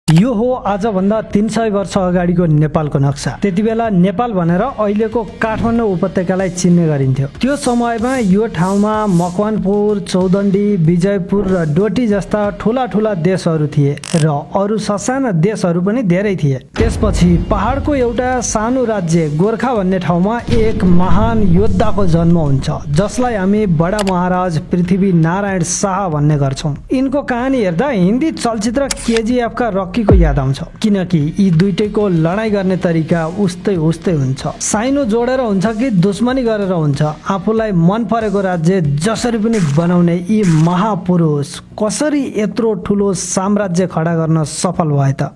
यो हो आजभन्दा 300 वर्ष अगाडिको नेपालको नक्सा। त्यतिबेला नेपाल भनेर अहिलेको काठमाडौँ उपत्यकालाई चिन्ने गरिन्थ्यो। त्यो समयमा यो ठाउँमा मकवानपुर, चौदण्डी, विजयपुर र डोटी जस्ता ठुला ठुला देशहरू थिए र अरू ससाना देशहरू पनि धेरै थिए। त्यसपछि पहाडको एउटा सानो राज्य गोर्खा भन्ने ठाउँमा एक महान योद्धाको जन्म हुन्छ, जसलाई हामी बडा महाराज पृथ्वी नारायण शाह भन्ने गर्छौं। यिनको कहानी हेर्दा हिन्दी चलचित्र केजीएफ का रक्कीको याद आउँछ, किनकि यी दुईटैको लडाईँ गर्ने तरिका उस्तै हुन्छ। साइनो जोडेर हुन्छ कि दुश्मनी गरेर हुन्छ, आफूलाई मन परेको राज्य जसरी पनि बनाउने यी महापुरुष कसरी यत्रो ठुलो साम्राज्य खडा गर्न सफल भए त?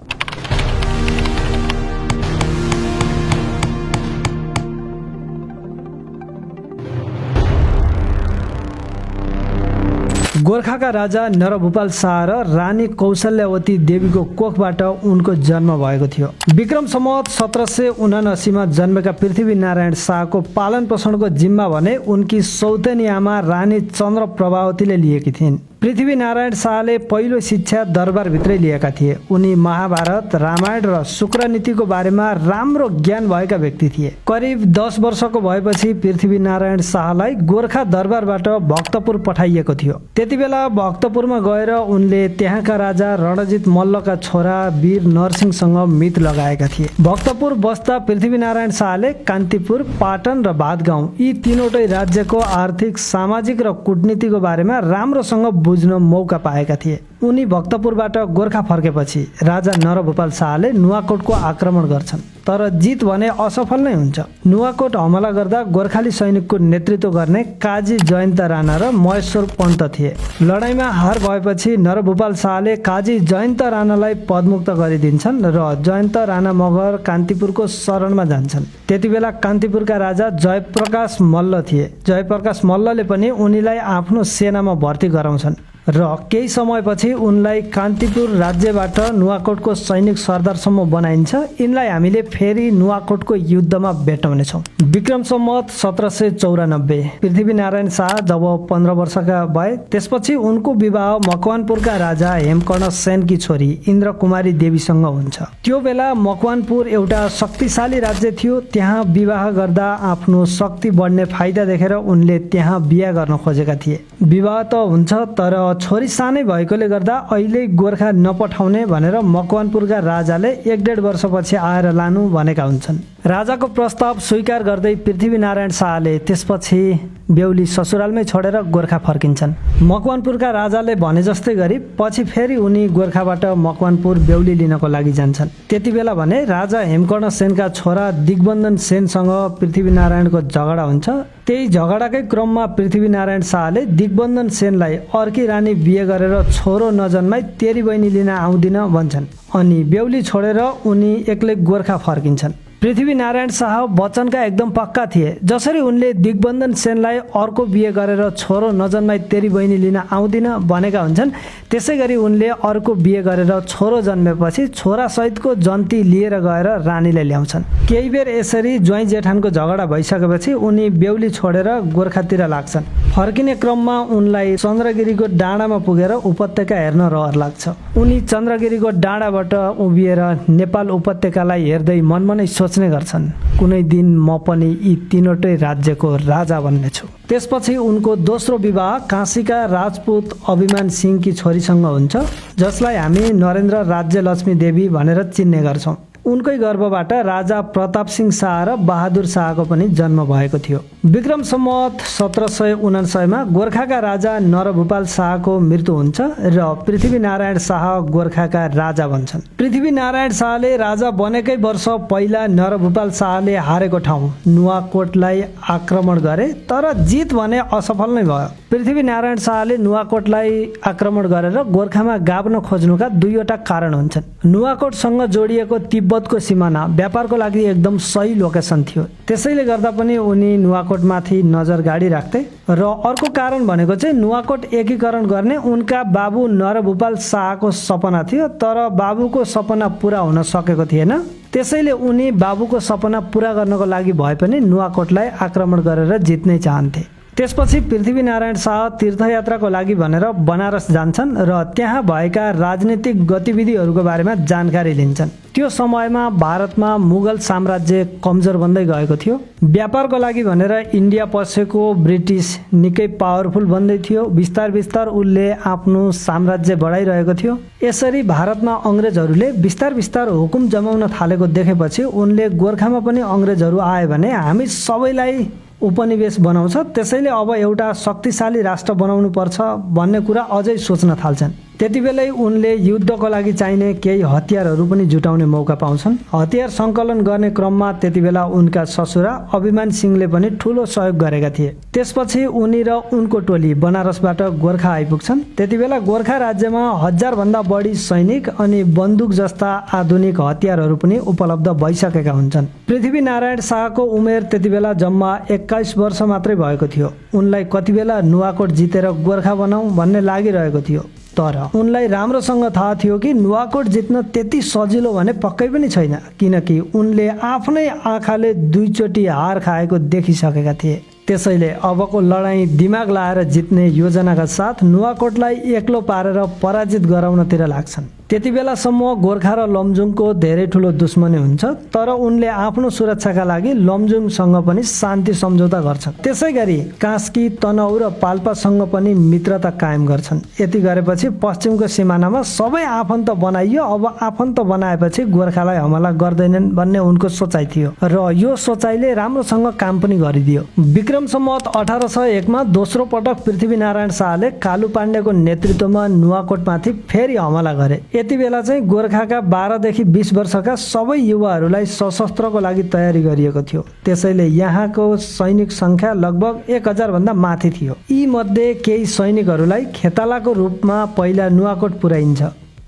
गोर्खाका राजा नरभूपाल शाह र रानी कौशल्यावती देवीको कोखबाट उनको जन्म भएको थियो। विक्रम सम्वत 1779 मा जन्मेका पृथ्वी नारायण शाहको पालन पोषणको जिम्मा भने उनकी सौतेनी आमा रानी चन्द्र प्रभावतीले लिएकी थिइन्। पृथ्वी नारायण शाहले पहिलो शिक्षा दरबारभित्रै लिएका थिए। उनी महाभारत, रामायण र शुक्रनीतिको बारेमा राम्रो ज्ञान भएका व्यक्ति थिए। करिब 10 वर्षको भएपछि पृथ्वी नारायण शाहलाई गोर्खा दरबारबाट भक्तपुर पठाइएको थियो। त्यतिबेला भक्तपुरमा गएर उनले त्यहाँका राजा रणजित मल्लका छोरा वीर नरसिंहसँग मित लगाएका थिए। भक्तपुर बस्दा पृथ्वी नारायण शाहले कान्तिपुर, पाटन र भातगाउँ यी तीनवटै राज्यको आर्थिक, सामाजिक र कूटनीतिको बारेमा राम्रोसँग बुझ्न मौका पाएका थिए। उनी भक्तपुरबाट गोर्खा फर्केपछि राजा नरभूपाल शाहले नुवाकोटको आक्रमण गर्छन्, तर जित भने असफल नै हुन्छ। नुवाकोट हमला गर्दा गोर्खाली सैनिकको नेतृत्व गर्ने काजी जयन्त राणा र महेश्वर पन्त थिए। लडाईँमा हार भएपछि नरभूपाल शाहले काजी जयन्त राणालाई पदमुक्त गरिदिन्छन् र जयन्त राणा मगर कान्तिपुरको शरणमा जान्छन्। त्यतिबेला कान्तिपुरका राजा जयप्रकाश मल्ल थिए। जयप्रकाश मल्लले पनि उनीलाई आफ्नो सेनामा भर्ती गराउँछन् र केही समयपछि उनलाई कान्तिपुर राज्यबाट नुवाकोटको सैनिक सरदारसम्म बनाइन्छ। यिनलाई हामीले फेरि नुवाकोटको युद्धमा भेटाउनेछौँ। विक्रम सम्वत 1794 पृथ्वी नारायण शाह जब 15 वर्षका भए त्यसपछि उनको विवाह मकवानपुरका राजा हेमकर्ण सेनकी छोरी इन्द्र कुमारी देवीसँग हुन्छ। त्यो बेला मकवानपुर एउटा शक्तिशाली राज्य थियो। त्यहाँ विवाह गर्दा आफ्नो शक्ति बढ्ने फाइदा देखेर उनले त्यहाँ बिहा गर्न खोजेका थिए। विवाह त हुन्छ, तर छोरी सानै भएकोले गर्दा अहिले गोर्खा नपठाउने भनेर मकवानपुरका राजाले 1.5 वर्षपछि आएर लानु भनेका हुन्छन्। राजाको प्रस्ताव स्वीकार गर्दै पृथ्वी नारायण शाहले त्यसपछि बेहुली ससुरालमै छोडेर गोर्खा फर्किन्छन्। मकवानपुरका राजाले भने जस्तै गरी पछि फेरि उनी गोर्खाबाट मकवानपुर बेहुली लिनको लागि जान्छन्। त्यतिबेला भने राजा हेमकर्ण सेनका छोरा दिग्बन्धन सेनसँग पृथ्वी नारायणको झगडा हुन्छ। त्यही झगडाकै क्रममा पृथ्वी नारायण शाहले दिग्बन्धन सेनलाई अर्की रानी बिहे गरेर छोरो नजन्माई तेरी बहिनी लिन आउँदिन भन्छन् अनि बेहुली छोडेर उनी एक्लै गोर्खा फर्किन्छन्। पृथ्वी नारायण शाह वचनका एकदम पक्का थिए। जसरी उनले दिग्बन्धन सेनलाई अर्को बिहे गरेर छोरो नजन्माई तेरी बहिनी लिन आउँदिन भनेका हुन्छन्, त्यसै गरी उनले अर्को बिहे गरेर छोरो जन्मेपछि छोरा सहितको जन्ती लिएर गएर रानीलाई ल्याउँछन्। केही बेर यसरी ज्वाइँ जेठानको झगडा भइसकेपछि उनी बेहुली छोडेर गोर्खातिर लाग्छन्। फर्किने क्रममा उनलाई चन्द्रगिरीको डाँडामा पुगेर उपत्यका हेर्न रहर लाग्छ। उनी चन्द्रगिरीको डाँडाबाट उभिएर नेपाल उपत्यकालाई हेर्दै मनमा नै सोच्ने गर्छन्, कुनै दिन म पनि यी तीनवटै राज्यको राजा बन्नेछु। त्यसपछि उनको दोस्रो विवाह काशीका राजपूत अभिमान सिंहकी छोरीसँग हुन्छ, जसलाई हामी नरेन्द्र राज्यलक्ष्मी देवी भनेर चिन्ने गर्छौँ। उनकै गर्भबाट राजा प्रताप सिंह शाह र बहादुर शाहको पनि जन्म भएको थियो। विक्रम सम्वत 1799 मा गोर्खाका राजा नरभूपाल शाहको मृत्यु हुन्छ र पृथ्वी नारायण शाह गोर्खाका राजा बन्छन्। पृथ्वी नारायण शाहले राजा बनेकै वर्ष पहिला नरभूपाल शाहले हारेको ठाउँ नुवाकोटलाई आक्रमण गरे, तर जित भने असफल नै भयो। पृथ्वी नारायण शाहले नुवाकोटलाई आक्रमण गरेर गोर्खामा गाभ्न खोज्नुका दुईवटा कारण हुन्छन्। नुवाकोटसँग जोडिएको तिब्बतको सिमाना व्यापारको लागि एकदम सही लोकेसन थियो, त्यसैले गर्दा पनि उनी नुवाकोटमाथि नजर गाडी राख्थे। र अर्को कारण भनेको चाहिँ नुवाकोट एकीकरण गर्ने उनका बाबु नरभूपाल शाहको सपना थियो, तर बाबुको सपना पुरा हुन सकेको थिएन। त्यसैले उनी बाबुको सपना पुरा गर्नको लागि भए पनि नुवाकोटलाई आक्रमण गरेर जित्नै चाहन्थे। त्यसपछि पृथ्वीनारायण शाह तीर्थयात्राको लागि भनेर बनारस जान्छन् र त्यहाँ भएका राजनीतिक गतिविधिहरूको बारेमा जानकारी लिन्छन्। त्यो समयमा भारतमा मुगल साम्राज्य कमजोर बन्दै गएको थियो। व्यापारको लागि भनेर इन्डिया पसेको ब्रिटिस निकै पावरफुल बन्दै थियो। बिस्तार बिस्तार उनले आफ्नो साम्राज्य बढाइरहेको थियो। यसरी भारतमा अङ्ग्रेजहरूले बिस्तार बिस्तार हुकुम जमाउन थालेको देखेपछि उनले गोर्खामा पनि अङ्ग्रेजहरू आए भने हामी सबैलाई उपनिवेश बनाउँछ, त्यसैले अब एउटा शक्तिशाली राष्ट्र बनाउनु पर्छ भन्ने कुरा अझै सोच्न थाल्छन्। त्यतिबेलै उनले युद्धको लागि चाहिने केही हतियारहरू पनि जुटाउने मौका पाउँछन्। हतियार सङ्कलन गर्ने क्रममा त्यतिबेला उनका ससुरा अभिमान सिंहले पनि ठुलो सहयोग गरेका थिए। त्यसपछि उनी र उनको टोली बनारसबाट गोर्खा आइपुग्छन्। त्यतिबेला गोर्खा राज्यमा 1000 भन्दा बढी सैनिक अनि बन्दुक जस्ता आधुनिक हतियारहरू पनि उपलब्ध भइसकेका हुन्छन्। पृथ्वीनारायण शाहको उमेर त्यतिबेला जम्मा 21 वर्ष मात्रै भएको थियो। उनलाई कतिबेला नुवाकोट जितेर गोर्खा बनाऊ भन्ने लागिरहेको थियो, तर उनलाई राम्रोसँग थाहा थियो कि नुवाकोट जित्न त्यति सजिलो भने पक्कै पनि छैन, किनकि उनले आफ्नै आँखाले 2 चोटि हार खाएको देखिसकेका थिए। त्यसैले अबको लडाईँ दिमाग लाएर जित्ने योजनाका साथ नुवाकोटलाई एक्लो पारेर पराजित गराउनतिर लाग्छन्। त्यतिबेलासम्म गोर्खा र लमजुङको धेरै ठुलो दुश्मनी हुन्छ, तर उनले आफ्नो सुरक्षाका लागि लमजुङसँग पनि शान्ति सम्झौता गर्छन्। त्यसै गरी कास्की, तनहुँ र पाल्पासँग पनि मित्रता कायम गर्छन्। यति गरेपछि पश्चिमको सिमानामा सबै आफन्त बनाइयो। अब आफन्त बनाएपछि गोर्खालाई हमला गर्दैनन् भन्ने उनको सोचाइ थियो र यो सोचाइले राम्रोसँग काम पनि गरिदियो। विक्रम सम्वत 1801 मा दोस्रो पटक पृथ्वीनारायण शाहले कालु पाण्डेको नेतृत्वमा नुवाकोटमाथि फेरि हमला गरे। यति बेला चाहिँ गोर्खाका 12 देखि 20 वर्षका सबै युवाहरूलाई सशस्त्रको लागि तयारी गरिएको थियो। त्यसैले यहाँको सैनिक सङ्ख्या लगभग 1000 भन्दा माथि थियो। यी मध्ये केही सैनिकहरूलाई खेतालाको रूपमा पहिला नुवाकोट पुर्याइन्छ।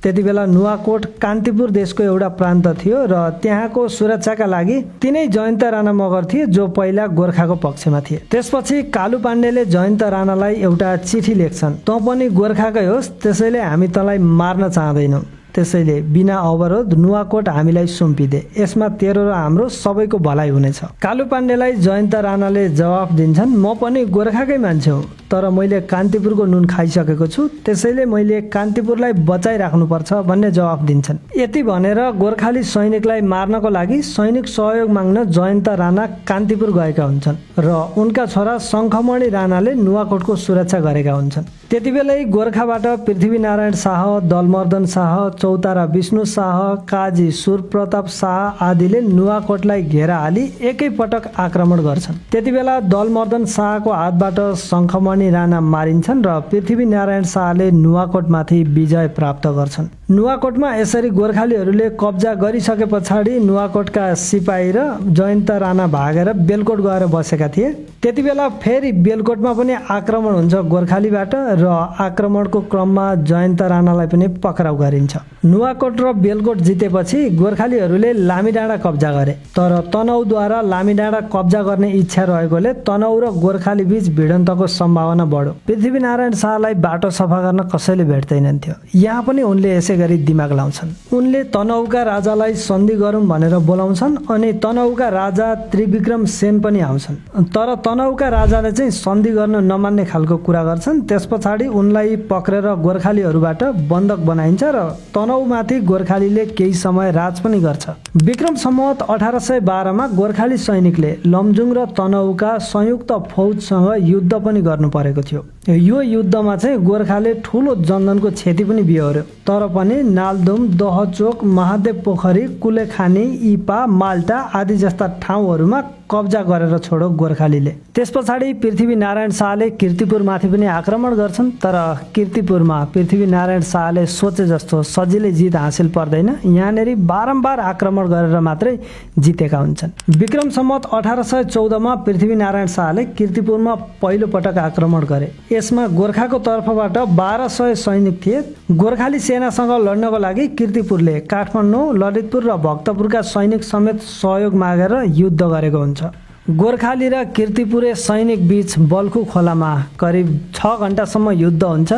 त्यतिबेला नुवाकोट कान्तिपुर देशको एउटा प्रान्त थियो र त्यहाँको सुरक्षाका लागि तिनै जयन्त राणा मगर थिए जो पहिला गोर्खाको पक्षमा थिए। त्यसपछि कालु पाण्डेले जयन्त राणालाई एउटा चिठी लेख्छन्, तँ पनि गोर्खाकै होस्, त्यसैले हामी तँलाई मार्न चाहदैनौँ, त्यसैले बिना अवरोध नुवाकोट हामीलाई सुम्पिदे, यसमा तेरो र हाम्रो सबैको भलाइ हुनेछ। कालु पाण्डेलाई जयन्त राणाले जवाफ दिन्छन्, म पनि गोर्खाकै मान्छे हुँ, तर मैले कान्तिपुरको नुन खाइसकेको छु, त्यसैले मैले कान्तिपुरलाई बचाइराख्नुपर्छ भन्ने जवाफ दिन्छन्। यति भनेर गोर्खाली सैनिकलाई मार्नको लागि सैनिक सहयोग माग्न जयन्त राणा कान्तिपुर गएका हुन्छन् र उनका छोरा शङ्खमणि राणाले नुवाकोटको सुरक्षा गरेका हुन्छन्। त्यतिबेलै गोर्खाबाट पृथ्वीनारायण शाह, दलमर्दन शाह, चौतारा विष्णु शाह, काजी सूरप्रताप शाह आदिले नुवाकोटलाई घेरा हाली एकैपटक आक्रमण गर्छन्। त्यतिबेला दलमर्दन शाहको हातबाट शङ्खमणि राणा मारिन्छन् र पृथ्वीनारायण शाहले नुवाकोटमाथि विजय प्राप्त गर्छन्। नुवाकोटमा यसरी गोर्खालीहरूले कब्जा गरिसके पछाडि नुवाकोटका सिपाही र जयन्त राणा भागेर बेलकोट गएर बसेका थिए। त्यतिबेला फेरि बेलकोटमा पनि आक्रमण हुन्छ गोर्खालीबाट र आक्रमणको क्रममा जयन्त राणालाई पनि पक्राउ गरिन्छ। नुवाकोट र बेलकोट जितेपछि गोर्खालीहरूले लामीडाँडा कब्जा गरे, तर तनहुँद्वारा लामीडाँडा कब्जा गर्ने इच्छा रहेकोले तनहुँ र गोर्खाली बीच भिडन्तको सम्भावना बढ्यो। पृथ्वीनारायण शाहलाई बाटो सफा गर्न कसैले भेट्दैनन्थ्यो। यहाँ पनि उनले यसै गरी दिमाग लाउँछन्। उनले तनहुँका राजालाई सन्धि गरौँ भनेर बोलाउँछन् अनि तनहुँका राजा त्रिविक्रम सेन पनि आउँछन्, तर तनहुँका राजाले चाहिँ सन्धि गर्न नमान्ने खालको कुरा गर्छन्। त्यस पछाडि उनलाई पक्रेर गोर्खालीहरूबाट बन्दक बनाइन्छ र तनहुँमाथि गोर्खालीले केही समय राज पनि गर्छ। विक्रम सम्वत 1812 मा गोर्खाली सैनिकले लमजुङ र तनहुँका संयुक्त फौजसँग युद्ध पनि गर्नु परेको थियो। यो युद्धमा चाहिँ गोर्खाले ठुलो जनधनको क्षति पनि बिहोर्यो, तर पनि नालदुम, दहचोक, महादेव पोखरी, कुलेखानी, इपा, माल्टा आदि जस्ता ठाउँहरूमा कब्जा गरेर छोडो गोर्खालीले। त्यस पछाडि पृथ्वीनारायण शाहले किर्तिपुरमाथि पनि आक्रमण गर्छन्, तर किर्तिपुरमा पृथ्वीनारायण शाहले सोचे जस्तो सजिलै जित हासिल पर्दैन। यहाँनेरि बारम्बार आक्रमण गरेर मात्रै जितेका हुन्छन्। विक्रम सम्वत 1814 मा पृथ्वीनारायण शाहले किर्तिपुरमा पहिलो पटक आक्रमण गरे। यसमा गोर्खाको तर्फबाट 1200 सैनिक थिए। गोर्खाली सेनासँग लड्नको लागि किर्तिपुरले काठमाडौँ, ललितपुर र भक्तपुरका सैनिक समेत सहयोग मागेर युद्ध गरेको हुन्छ। गोर्खाली र किर्तिपुरे सैनिक बीच बल्खु खोलामा करिब 6 घण्टासम्म युद्ध हुन्छ।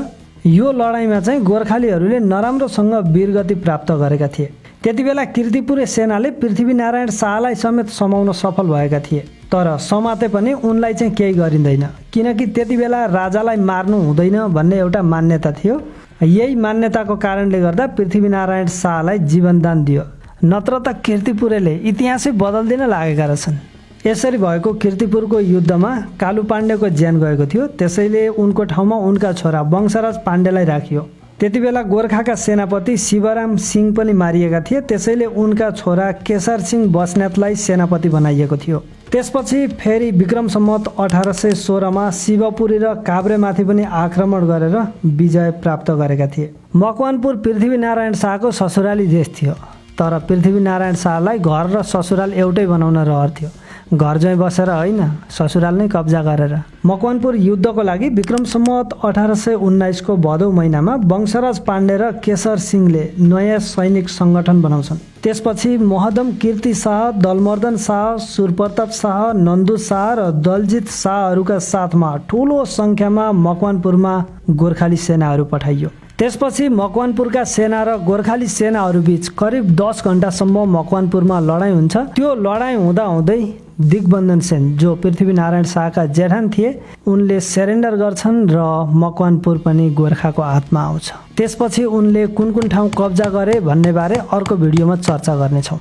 यो लडाईँमा चाहिँ गोर्खालीहरूले नराम्रोसँग वीरगति प्राप्त गरेका थिए। त्यतिबेला किर्तिपुरे सेनाले पृथ्वीनारायण शाहलाई समेत समाउन सफल भएका थिए। तर समाते पनि उनलाई चाहिँ केही गरिँदैन, किनकि त्यति बेला राजालाई मार्नु हुँदैन भन्ने एउटा मान्यता थियो। यही मान्यताको कारणले गर्दा पृथ्वीनारायण शाहलाई जीवनदान दियो, नत्र त कीर्तिपुरले इतिहासै बदल्दिन लागेका रहेछन्। यसरी भएको कीर्तिपुरको युद्धमा कालु पाण्डेको ज्यान गएको थियो, त्यसैले उनको ठाउँमा उनका छोरा वंशराज पाण्डेलाई राखियो। त्यति बेला गोर्खाका सेनापति शिवराम सिंह पनि मारिएका थिए, त्यसैले उनका छोरा केशर सिंह बस्नेतलाई सेनापति बनाइएको थियो। त्यसपछि फेरि विक्रम सम्वत 1816 शिवपुरी र काभ्रेमाथि पनि आक्रमण गरेर विजय प्राप्त गरेका थिए। मकवानपुर पृथ्वीनारायण शाहको ससुराली देश थियो, तर पृथ्वीनारायण शाहलाई घर र ससुराल एउटै बनाउन रहर थियो। घर चाहिँ बसेर होइन, ससुराल नै कब्जा गरेर। मकवानपुर युद्धको लागि विक्रम सम्वत 1819 को भदौ महिनामा वंशराज पाण्डे र केशर सिंहले नयाँ सैनिक सङ्गठन बनाउँछन्। त्यसपछि मोहदम कीर्ति शाह, दलमर्दन शाह, सुरप्रताप शाह, नन्दु शाह र दलजित शाहहरूका साथमा ठुलो सङ्ख्यामा मकवानपुरमा गोर्खाली सेनाहरू पठाइयो। त्यसपछि मकवानपुरका सेना र गोर्खाली सेनाहरूबीच करिब 10 घण्टासम्म मकवानपुरमा लडाइँ हुन्छ। त्यो लडाइँ हुँदाहुँदै दिग्बन्धन सेन, जो पृथ्वीनारायण शाहका जेठान थिए, उनले सरेन्डर गर्छन् र मकवानपुर पनि गोर्खाको हातमा आउँछ। त्यसपछि उनले कुन कुन ठाउँ कब्जा गरे भन्ने बारे अर्को भिडियोमा चर्चा गर्नेछौँ।